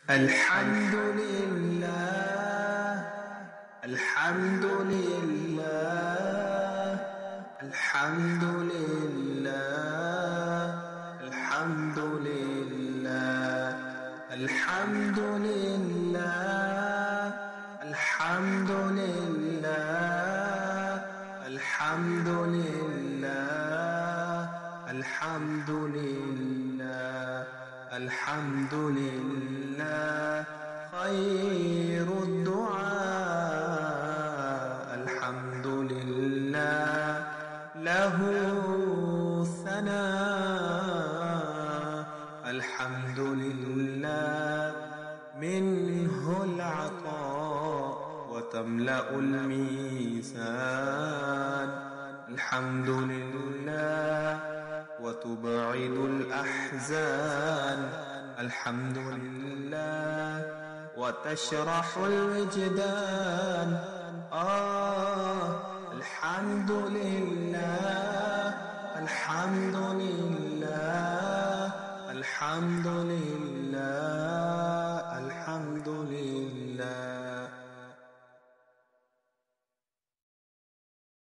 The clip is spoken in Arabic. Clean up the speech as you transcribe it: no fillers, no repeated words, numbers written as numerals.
الحمد لله، الحمد لله، الحمد لله، الحمد لله، الحمد لله، الحمد لله، الحمد لله، الحمد لله، الحمد لله، خير الدعاء الحمد لله، له ثناء الحمد لله، منه العطاء وتملأ الميزان الحمد لله، وتبعد الأحزان الحمد لله، وتشرح الوجدان الحمد لله، الحمد لله، الحمد